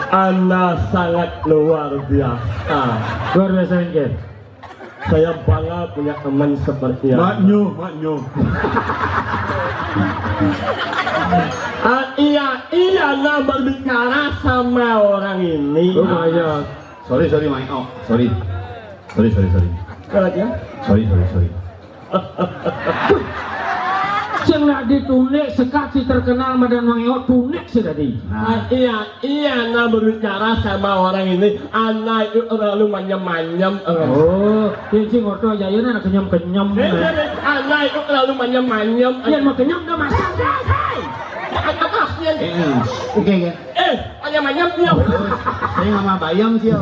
Anda sangat luar biasa. Luar biasa Engken. Saya bangga punya teman seperti Anda. Maknyo. Iya, Anda berbicara sama orang ini. Oh iya. Sorry, Mai. Oh, sorry. Kalau dia? Sorry. Yang nak ditunik sekali terkenal Madan Wangeo tunik sih tadi. Iya, Anda berbicara sama orang ini. Anda itu terlalu manyam-manyam. Oh, yang ngoto jaya nak kenyam-kenyam. Anda itu terlalu manyam-manyam. Yang mau kenyam dah masak. Oke. Manyam-manyam dia. Saya nggak mau bayam sih.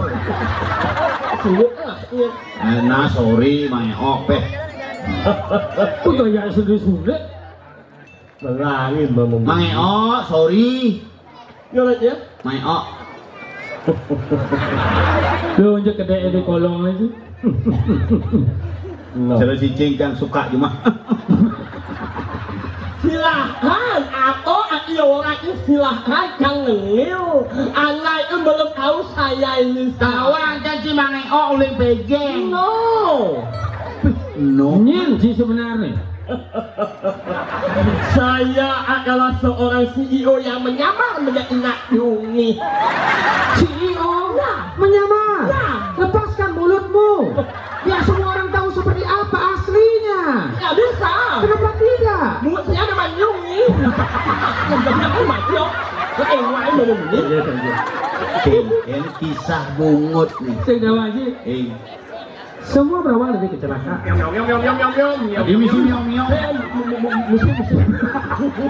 Nah, sorry, Mai. Oh, Udah ya sedih sulit. Melangin Mai. Oh, sorry. Gimana ya? Mai. Oh. Lu unjuk kedai di kolong lagi. Cara cicing kan suka cuma. Silahkan atau orang itu silahkan jangan ngel. Anda itu belum tahu saya ini Kawan kan si Mang Eo oleh bejeng. No. Nyin sih sebenarnya. Saya adalah seorang CEO yang menyamar menjadi Nak Yungi. CEO menyamar. Lepaskan mulutmu. Biar semua orang tahu seperti apa aslinya. Ya bisa. Kenapa tidak? Mulut saya ada Yungi. Yang benar mati. Keengwai menurut Ini kisah bungut nih. Saya lagi. Semua berawal dari kecelakaan. Di misi miau.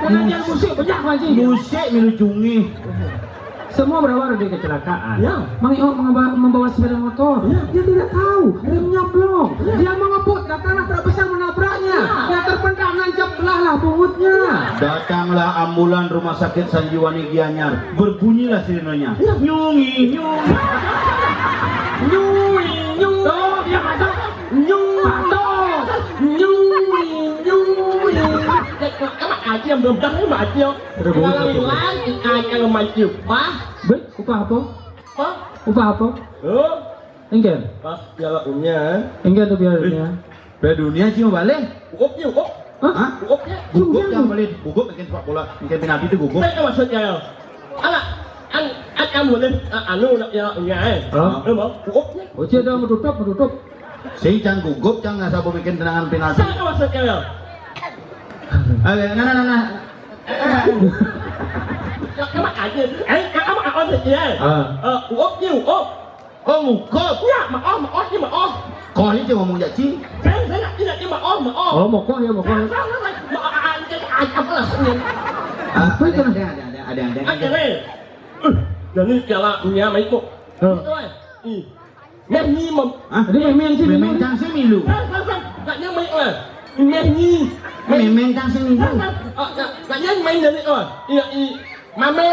Pengajian musik banyak lagi. Musik milujungi. Semua berawal dari kecelakaan. Ya. Mang Eo membawa sepeda motor. Ya. Dia tidak tahu remnya blong. Dia mengebut dan tanah terbesar menabraknya. Yang terpendam nancap belahlah pungutnya. Datanglah ambulan rumah sakit Sanjiwani Gianyar. Berbunyilah sirenenya. Nyungi. Oh, dia masuk. Ai yang belum tahu mati. Ai yang mati. Baik, upah apa? Apa? Upah apa? Oh, Engken. pas Piala Dunia. Engken tuh biarnya. Dunia cuma balik. Gugup. Hah? Gugupnya. Gugup jangan balik. Gugup bikin sepak bola. Bikin penalti itu gugup. Apa maksudnya? Kamu boleh nak Piala Dunia mau gugupnya. Oh, dia dah menutup. Saya jangan gugup, jangan sabar bikin tendangan penalti. Apa maksudnya? Nah. Các bạn ảnh gì? Các bạn on thì gì? Úp chứ úp. Oh, gugup. Ya, mà on chứ mà on. Kau ini cuma ngomong jadi. Thế là chứ mà on. Oh, một con. Mà ai apa lah ini? Apa itu? Ada. Anh cái này. Jadi Piala Dunia mấy cuộc. Rồi. Messi mà. Dia main sih, Memang cang milu. Gak nhớ mấy rồi. Messi. Memang cang milu. Gak nhớ main dari rồi. Iya. Mame.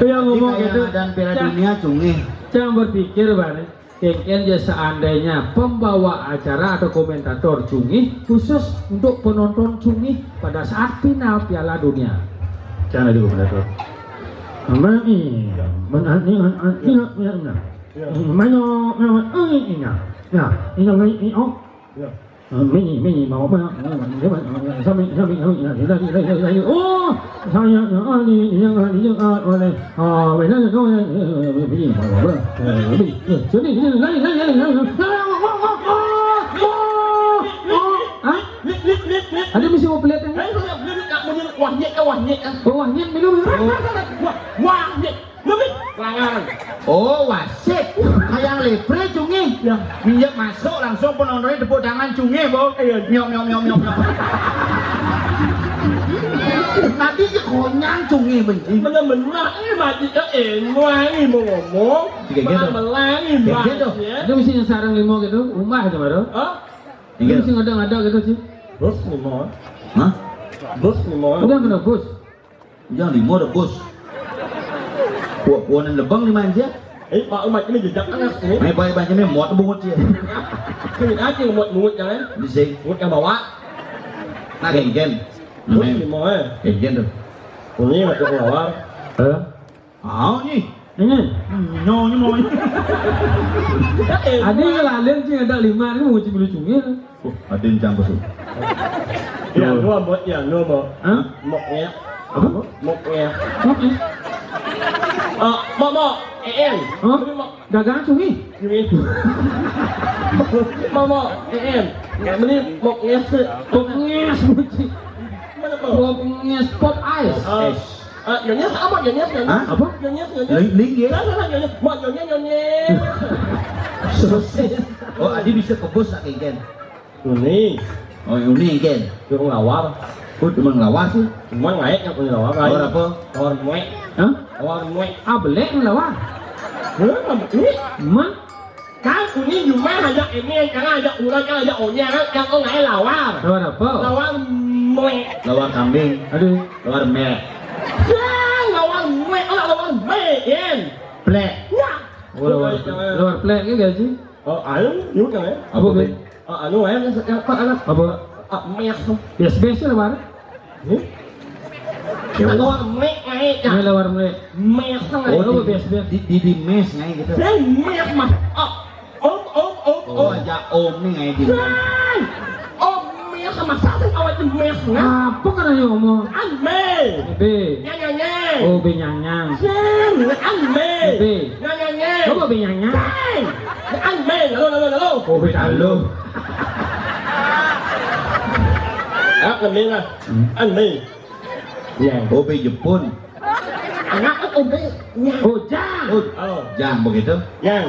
Yang ngomong gitu. Dan Piala Dunia cungi. Jangan berpikir Bang. Engken ya seandainya pembawa acara atau komentator cungi khusus untuk penonton cungi pada saat final Piala Dunia. Jangan ada komentator. Mini mau apa? Oh, saya oleh ada mesti mau pelit kan? Wahnya minum. Oh, wasit. Kayak lepre cungi. Minyak masuk langsung penontonnya tepuk tangan cungi, Bos. Nyom. Tadi konyang cungi benci. Bener-bener ini mati ngoangi mau ngomong. Melangi Itu mesti yang sarang limo gitu, rumah aja baru. Itu mesti ngada-ngada gitu sih. Bus limo. Hah? Bus limo. Udah menebus. Jangan limo ada bos. Puan lebang di manja. Pak umat ini jejak anak ini. Mai baik ini muat bungut dia. Ini aja muat-muat jangan. Bising. Muat yang bawa. Nah, gen. Bút thì mỏi. Kengken tuh. Ini mà tôi lawar. Nih. Ini. Nyonya mau. Ada yang lain sih ada 5 ini mau cibulu cungi. Oh, ada yang campur tuh. Yang dua buat yang dua mau. Hah? Mok ya. Apa? Mok ya. Oke. Mok. Em. Oh, dagangan cungi. Gini. Mok. Em. Nggak beli mok ya. Pokoknya seperti Mana mau? pokoknya spot ice. Nyonya apa? Nyonya. Hah? Apa? Nyonya. Ling ya. Nyonya. Mau nyonya. Oh, Adi bisa kebos tak kengken. Ini. Oh, yang ini kengken. Tôi không lawar. Oh, cuma ngelawas sih. Cuma ngaik yang punya lawar. Lawar apa? Lawar muek. Hah? Lawar muek. Ah, belek lah wah. Ini. Man, Cái của những dùng má là em nghe chẳng ai dạy ura chẳng ai dạy ổn nha chẳng có ngại là quá lawar apa? là quá mẹ Lawar kambing. Aduh. Lawar me. là quá mẹ là quá mẹ em Plek. nha Oh, lawar plek ke gaji? ảnh nhú chẳng ấy Apa be? ảnh em có anak Apa? mẹ không Biasa-biasa lawar. là quá mẹ ngay Ini chẳng lawar melek. mẹ không này Oh, biasa-biasa. Di mes ngay gitu. thế mẹ mà ôm Oh, aja om nih ngay di. ôm mẹ sama sao thế ông ấy mẹ nè Apa kan yang ngomong? anh mẹ B. nha Oh, benyanyang. Sen, anh mê. Bê. Nghe. Apa benyanyang? Sen, anh mê. Lalo. Oh, bedalo. Làm miếng à? Anh mê. Dạ. Oh, be Jepun. Anak aku mê. Nha. Oh, jang. Oh, jangan begitu. Nha. Ya.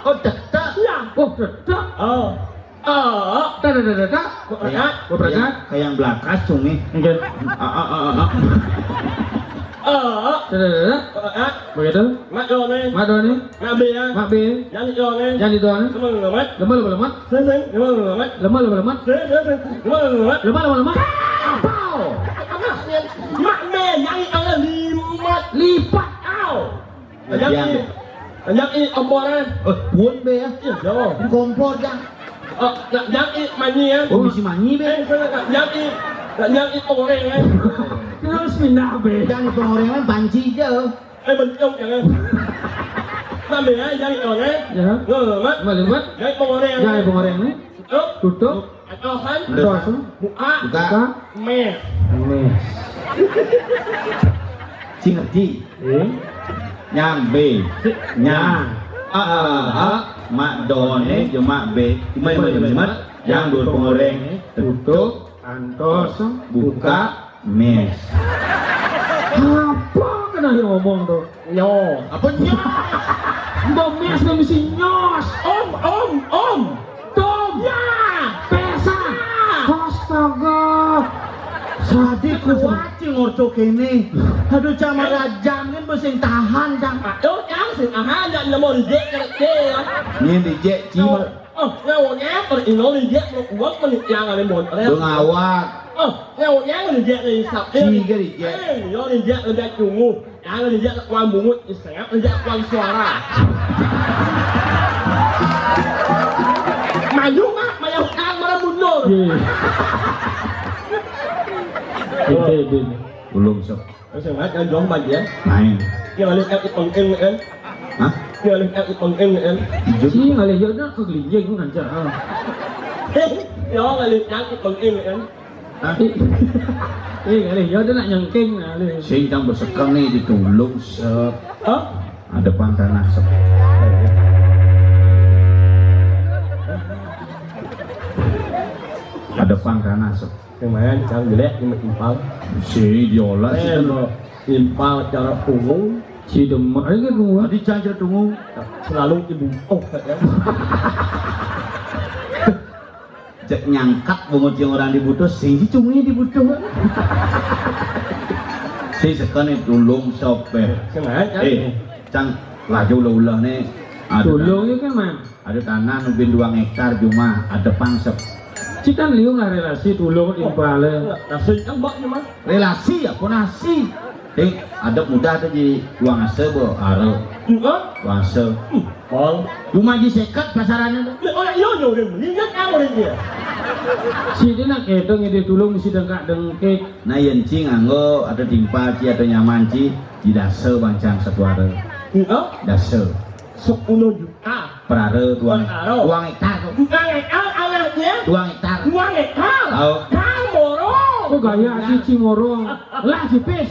Oh, tetap. Oh, tetap. Tak. Oh, berangkat. Kayak yang belakas cumi. Mungkin. Tak. Begitu. Mak do ni. Mak do ni. Mak B á. Mak B. Jangan do ni. Jangan itu ni. Lemak. Lemah. Sen. Lemak. Lemah. Lemak. Lemah. Mak mê yang ada limat. Lipat. Ao. Yang ini omboran. Oh, buon be ya. Yo. Kompor jang. Yang ini mania. Oh, bisa manyi be. Yang ini orang kan. Terus pindah be. Jangan pengorengan banci je. Mình trông chẳng em. Làm gì á, dây rồi đấy. Ya. Lemak. Melipat. Dây bông orang. Jangan pengoreng ni. Tutup. Atasan. Terus. Buka. Buka. Me. Mes. Si ngerti. Yang B. Yang. Mak done je mak B. Cuma yang dua pengoreng. Tutup. Antos. Buka mes. Apa kena yang ngomong tu? Yo. Apa nyok? Mbak mes ni mesti nyos. Om. Tom. Ya. Pesa. Astaga. Sadik ku waci ngorco kene. Aduh camar rajam kan besing tahan jang. Aduh, yang sing aha dan namo reject ke. Ni dijek cima. Nyawa nhát rồi nó reject nó quất mình yang là một. Dong awak. Nyawa nhát reject thì sập đi. Chi ke dijek. Nó reject nó reject chung ngu. Yang reject là quan mungut, sengap reject quan suara. Maju mah, maju kan mana mundur. Ini. Belum sok. Sengap kan dong baju ya. Main. Yang lihat yang ipeng kan. Hah? Yang lihat yang ipeng kan. Si ngalih yo dah kegelinjing kan jar. Yo lihat yang ipeng kan. Hah? Ngalih yo dah nak nyengking ngalih. Sing jang bersekang nih ditulung sep. Ada pangkana sep. Ada pangkana sep. Kemarin jangan jelek cuma impal. Si diolah si Impal cara punggung Si demak lagi tu. tadi cajar tunggu. selalu dibuka ya. Cek nyangkat bungut yang orang dibutuh sing si cungi dibutuh. Si sekali tulung sopir. Kemarin kan. Cang laju ulah nih. Tolong ni kan man. Ada tanah nubin 2 hektar cuma ada pangsep. Cikan liung lah relasi tulung impale. Nasi kan bak ni mas. Relasi apa nasi? Dek, ada muda tu di uang ase bo, aro, Enggak. uang ase. Bang. Cuma di sekat pasarannya tu. Orang yo dia meninggal kau dia. Si dia nak ketong dia tulung mesti dengkak dengkek. Nah yang cing anggo ada timpa ci ada nyaman ci di dase bancang satu hari. Enggak. Dase 10 juta. per hari tuang Aro. tuang hektar tu. Bukan hektar anaknya. Tuang hektar. 2 hektar. Tahu. Kang moro. Kok gaya si Cimorong. Lah si pes.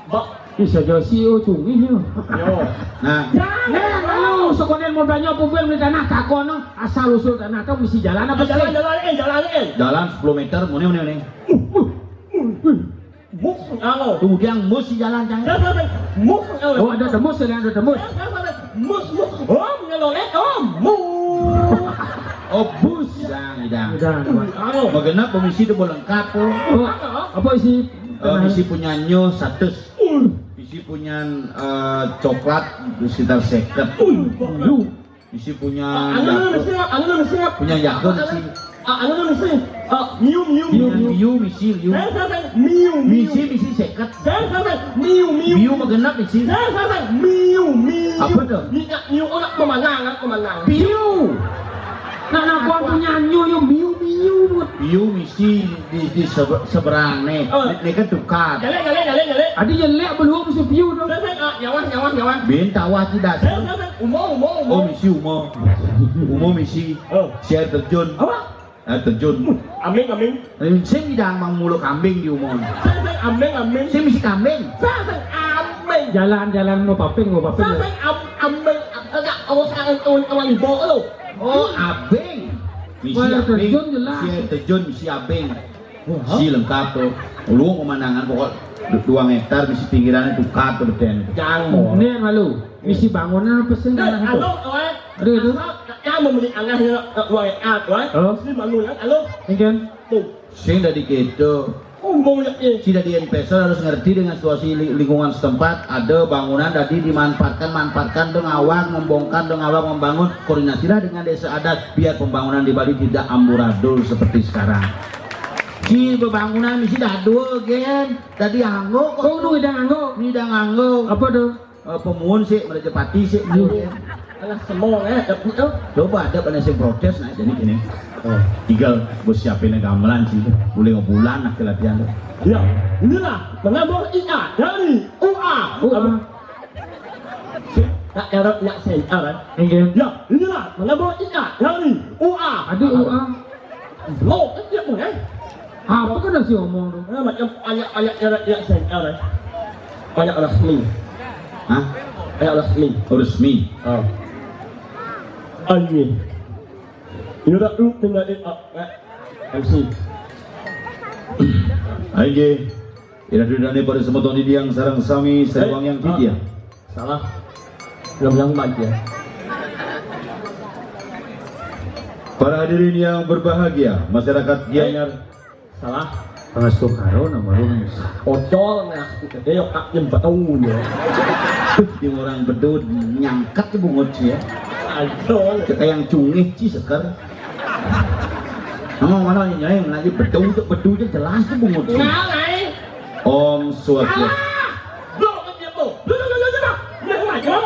Bak. Bisa jadi CEO cungih yo. Yo. Nah, Nah, lalu sekolah mau banyak pupil di tanah takono asal usul tanah tahu mesti jalan apa sih? Jalan. jalan 10 meter muni. Muk alo. Tuh dia mesti jalan jangan. Muk alo. Oh ada tembus ada tembus. Mus. Oh, ngelolek. Oh, muk. Oh bus hidang. Udah. Alo. Magenap komisi tu lengkap tu. Oh, apa isi? Misi punya nyo 100. Misi punya coklat sekitar 50. Lu. Misi punya Anu mesti. punya yakult misi. Anu mesti. Miu. Miu misi liu. Miu. Misi 50. Miu magenap misi. Miu. Apa tu? Miu orang pemandangan. Piu. Nah, gua punya nyu miu. Miu misi di seberang ni. Ni kan tukar. Jalan. Adi jelek belum mesti piu tu. Nyawan. Bin tawah tidak. Oh Umur. misi umum. Umum misi. Oh. Share terjun. Apa? Terjun. Amin. Saya tidak mang mulut kambing di umum. Amin. Saya misi kambing. Amin. Jalan mau paping. Amin. Agak orang ibu tu. Oh abeng. Misi Wah, abeng. terjun jelas. Misi terjun misi abeng. Misi lengkap tu. Lu pemandangan pokok 2 hektar misi pinggirannya tukar tu beten. Jangan. Ni malu. Misi bangunan apa sih tanah itu? Halo, Ada itu? kamu membeli anak yang Oh. si malu ya, halo, Mungkin. tuh, Saya dari gitu. umum ya, Tidak di investor harus ngerti dengan situasi lingkungan setempat. Ada bangunan tadi manfaatkan dong awak membongkar dong awak membangun. Koordinasilah dengan desa adat biar pembangunan di Bali tidak amburadul seperti sekarang. Si pembangunan mesti dah dua gen. Tadi anggo Kau nu ida nganggo. Ini dah anggo. Apa tu? Pemuhun sih merejepati sih. anak semua ya, tapi tu, Coba ada pada saya protes nah jadi gini. Tinggal bos siapin gamelan sih. Boleh ngebulan nak latihan. ya, inilah mengambil IA dari UA, tak ada nak senter kan? Mungkin. Ya, inilah mengambil IA dari UA. Ada UA. Lo, dia pun kan? Apa kan dah si omong tu? Macam banyak ada yang senter kan? Banyak resmi, Hah? banyak resmi. Resmi. Ini dah lu tinggal di MC. Aige. Ira dudane pada semeton di yang sarang sami sewang yang tidia. Salah. Belum baca. Para hadirin yang berbahagia, masyarakat Gianyar. Salah. Pangastuh karo nama lu. Ocol nah, dia yok tak jemput ya. Di orang bedut nyangkat tuh bungut sih ya. Ocol. Kayak yang cungih sih sekar. Ngomong mana nyai lagi bedutnya jelas tuh bungut sih. Ngalai. Om Swastiastu. Lo dia tu. Lo. Dia macam.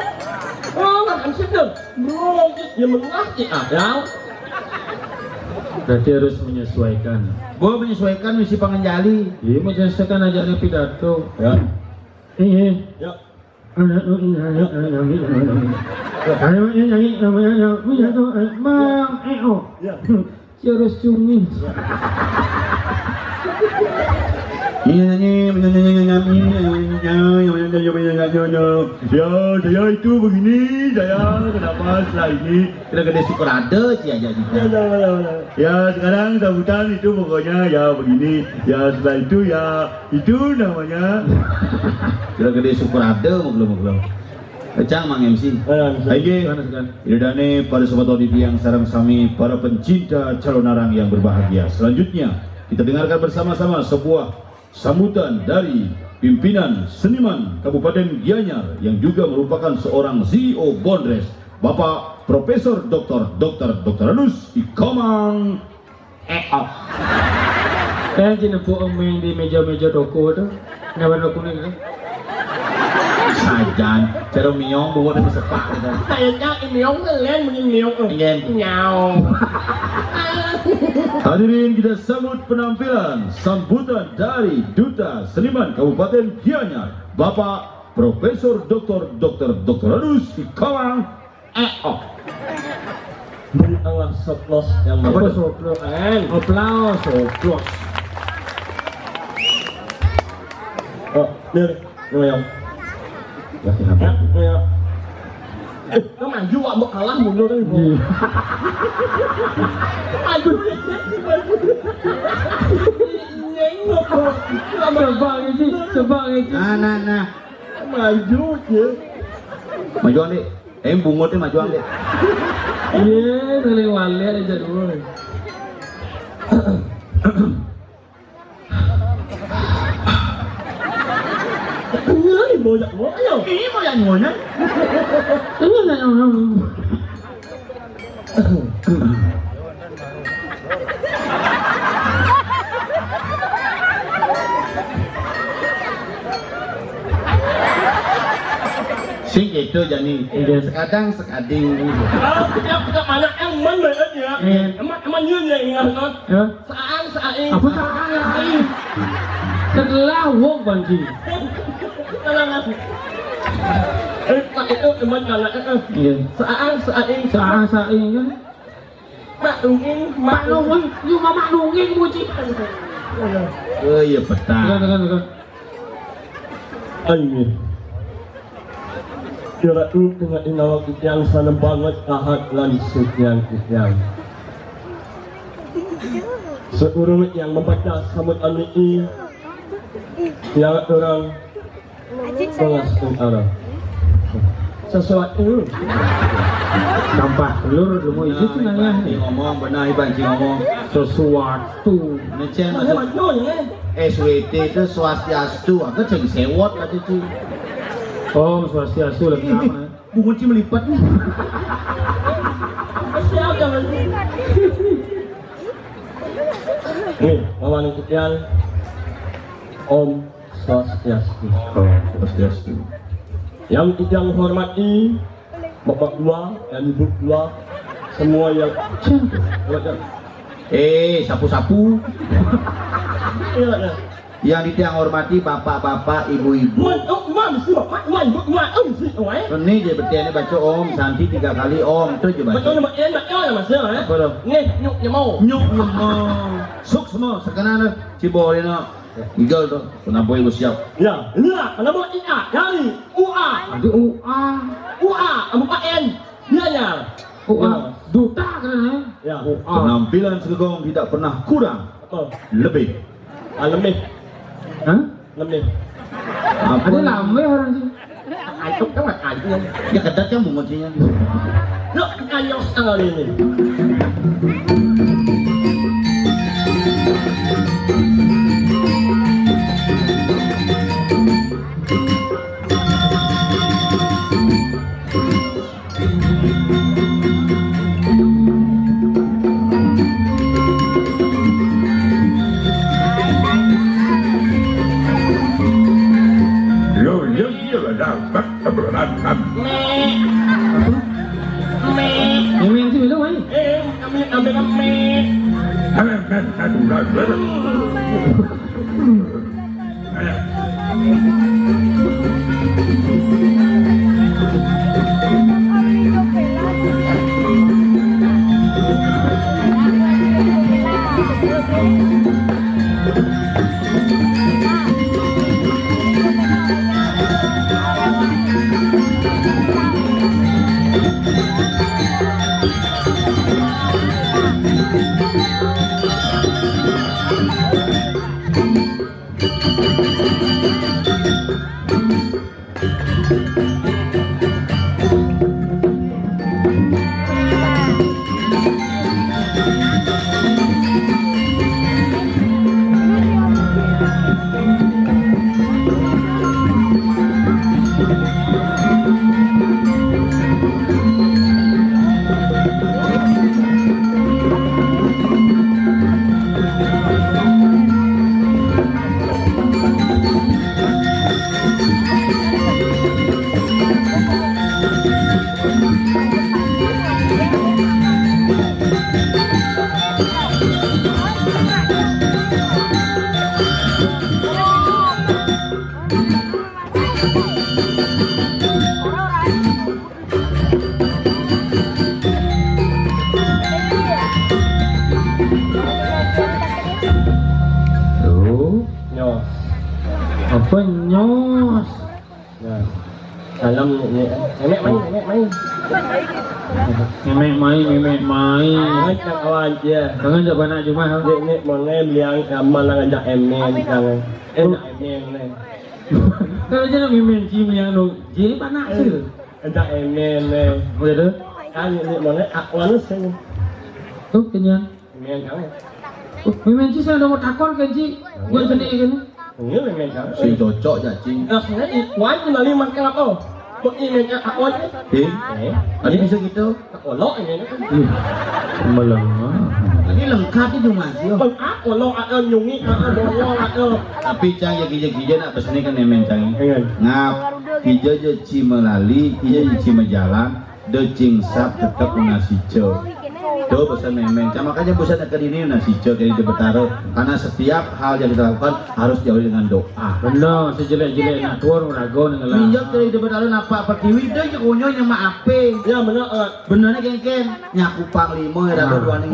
Oh, kan sedang. Lo dia mengaji ya. Berarti harus menyesuaikan. Gua menyesuaikan misi pengenjali. Iya menyesuaikan ajarnya pidato. Ya. Iya. Ya. Ya. Harus cumi. Ya, saya itu begini, saya kenapa setelah ini kita gede syukur ada sih aja kita. Ya sekarang sambutan itu pokoknya ya begini, ya setelah itu ya itu namanya. Kita gede syukur ada belum. Kecang Mang MC. Aige, Irdane para sobat audit yang sarang sami, para pencinta calon arang yang berbahagia. Selanjutnya kita dengarkan bersama-sama sebuah sambutan dari pimpinan seniman Kabupaten Gianyar yang juga merupakan seorang CEO Bondres, Bapak Profesor Dr. Anus Ikomang Kan jinepuk emeng di meja-meja toko itu. Nggak warna kuning kan? Sajan, cara miong bungut itu sepak gitu. Kayaknya imiong kalian menimiong. Ingin. Nyau. Hadirin, kita sambut penampilan sambutan dari Duta Seniman Kabupaten Gianyar, Bapak Profesor Dr. Anus Ikawang EO. Beri Allah soplos yang Apa bagus. itu? Soplos. Aplaus. Soplos. Oh, nih, ngoyong. Ya, kenapa? Ngoyong. Nó maju ạ, một khả năng một đôi đây. Maju. Nhánh ngược rồi. Coba ini. Nah. Maju chứ. Majuan deh. Bungutnya majuan deh. Iya, dari wali aja dulu. Nhớ thì bồi giặc mỗi rồi. Ini mau yang ngồi nih. Ini nggak orang. Sing itu jadi. Sekadang sekading. Kita mana em muốn về hết nhỉ? Em như vậy nè nó. Ya. Saang. Apa salah? Setelah wong banci. Pak itu emang kalau Iya. saang. Saat ini kan. Mak dungin, Mak nungguin, you mama nungguin buci. Oh iya petang. Kan. Anh kira dengan inawak yang sana banget kahat langsung yang. Seluruh yang membaca samut ini yang orang mengasung arah sesuatu Nampak telur mau itu tuh nanya. Ngomong benar Iban ngomong. Sesuatu. Necen macam masuk mana ya? SWT itu swastiastu. Aku ceng sewot lah itu. Oh, swastiastu lengkap. Bungut sih melipat nih. Siapa jangan nih, lawan sekian Om Swastiastu. Swastiastu. Yang kita hormati Bapak Dua dan Ibu Dua, semua yang Sapu-sapu. iya. Yang ditiang hormati bapak-bapak, ibu-ibu. Mam sih, Om sih, Ini dia bertiannya baca Om, Santi 3 kali Om, itu aja baca. betul nama N nak ya Mas ya. Apa dah? Nih, nyuk nyemau. Nyuk Suk semua, sekarang Cibol ini. Tinggal tuh, kenapa ibu siap? Ya, inilah nama IA dari UA. Ada UA. UA, 4N. Dia ya. UA. Duta kan Ya. UA. Penampilan Segegong tidak pernah kurang, Apa? lebih. Lebih. Hah? Lebih. Ada lama orang sih. Itu kan nggak ada. Ya kedat kan bungutnya. Look, anyos kali ini. Yang sih itu kan? Ambil. Nyos. Apa nyos? Ya. Dalam ni nenek main. Memek mai. Macam kawan dia. Jangan jawab anak cuma. Nek mana bilang amal ngajak emen jangan. Nak emen ni. Kalau jangan memek cim yang nu, jadi panak sih. Ngajak emen ni. Boleh tu? Kan nek mana akwan sen. Tuh kenyang. Emen kan. Memek cim saya dah takon kan cik. Buat sendiri kan? Ni emen kan. Si cocok cacing. Saya ikwan ni lali makan apa? Kok emen akwan ni? Ada bisa gitu? Olok emen kan. Melengah. Ini lengkap itu mas. Yo. Bang olok ada nyungi ada bawa ada. Tapi cang ya gija nak pesan kan nemen cang. Dengan. Ngap gija je cimelali, gija je cimejalan, de cingsap tetap nasi jo. Tuh pesan nemen. Cang makanya pesan ke ini nasi jo kayak di Betaro. Karena setiap hal yang kita lakukan harus diawali dengan doa. Benar, sejelek-jelek nak tuan rago dengan lah. Minjak dari di Betaro napa pertiwi deh konyo yang maape. Ya benar. Benernya kengken nyaku panglima ya ada dua nih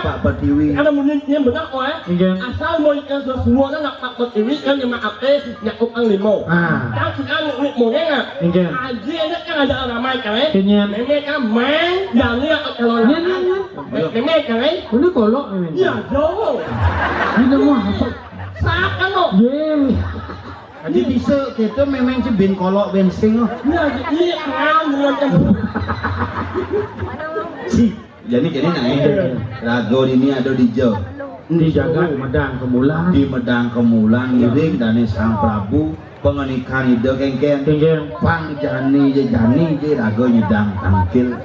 Pak pertiwi. Ada munnya benar kok Ingin. Asal mau yang semua nak pak pertiwi kan yang maaf nyakut ang limo. Kan sekarang ni mau enggak? Ingin. Aji ada kan ada ramai kan Kenyang. Memang kan main dan ni kalau memang kan Ini kolok memek. Ya jauh. Ini mah apa? Sak kan lo. Ye. Jadi bisa kita memang sih ben kolok bensin loh. Ya jadi kan dengan Si jadi naik rago ini ada di Jo. Dijaga medang kemulan. Di Medang Kemulan ngiring dan Sang Prabu pengenikan ide kengken Ingin. pang jani je rago nyedang tangkil.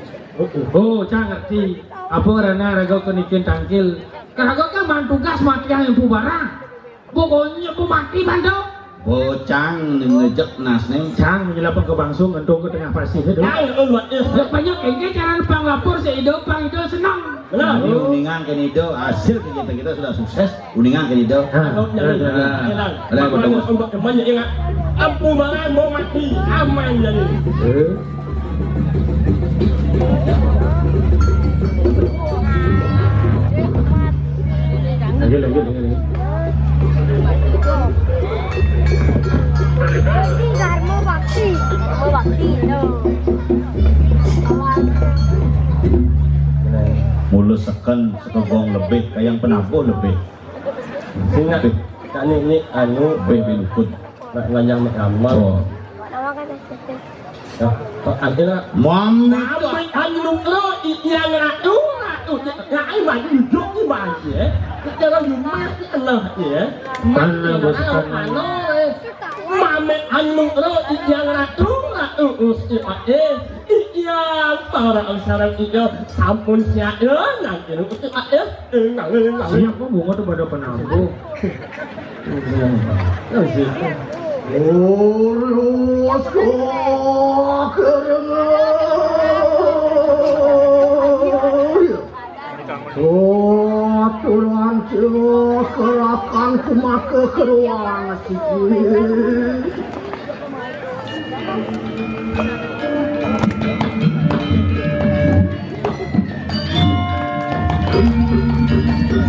Oh, cang ngerti. Apa karena rago kenikin tangkil? Rago kan bantu tugas mati yang barang. Pokoknya mati bantu. Bocang ngejek nas neng. Cang menyelapang ke bangsung entung ke tengah pasir itu. Kan buat dia. Ya banyak kayaknya jangan pang lapor seido pang itu senang. Benar. Ini uningan kenido hasil kegiatan kita sudah sukses. Uningan kenido. Kalau jangan untuk temannya ingat apa barang mau mati aman jadi. Lagi. Dharma bakti no. Mulus sekegong lebih kayak penabuh lebih. Ingat kan ini anu Lebih bilukut. ngajak amal. Oh. Nama kata siapa? Ya, akhirnya Muhammad. Sampai anu lo yang ratu ngai mày duduk di baju ya. Kita lagi mati Allah ya. Mana boskan. Mame anu lo yang ratu usti iya para sarang itu sampun siapa nanti lu usti Siapa bunga tuh pada penampu. Urus Tuhan kerahkan kumake ke ruang siji.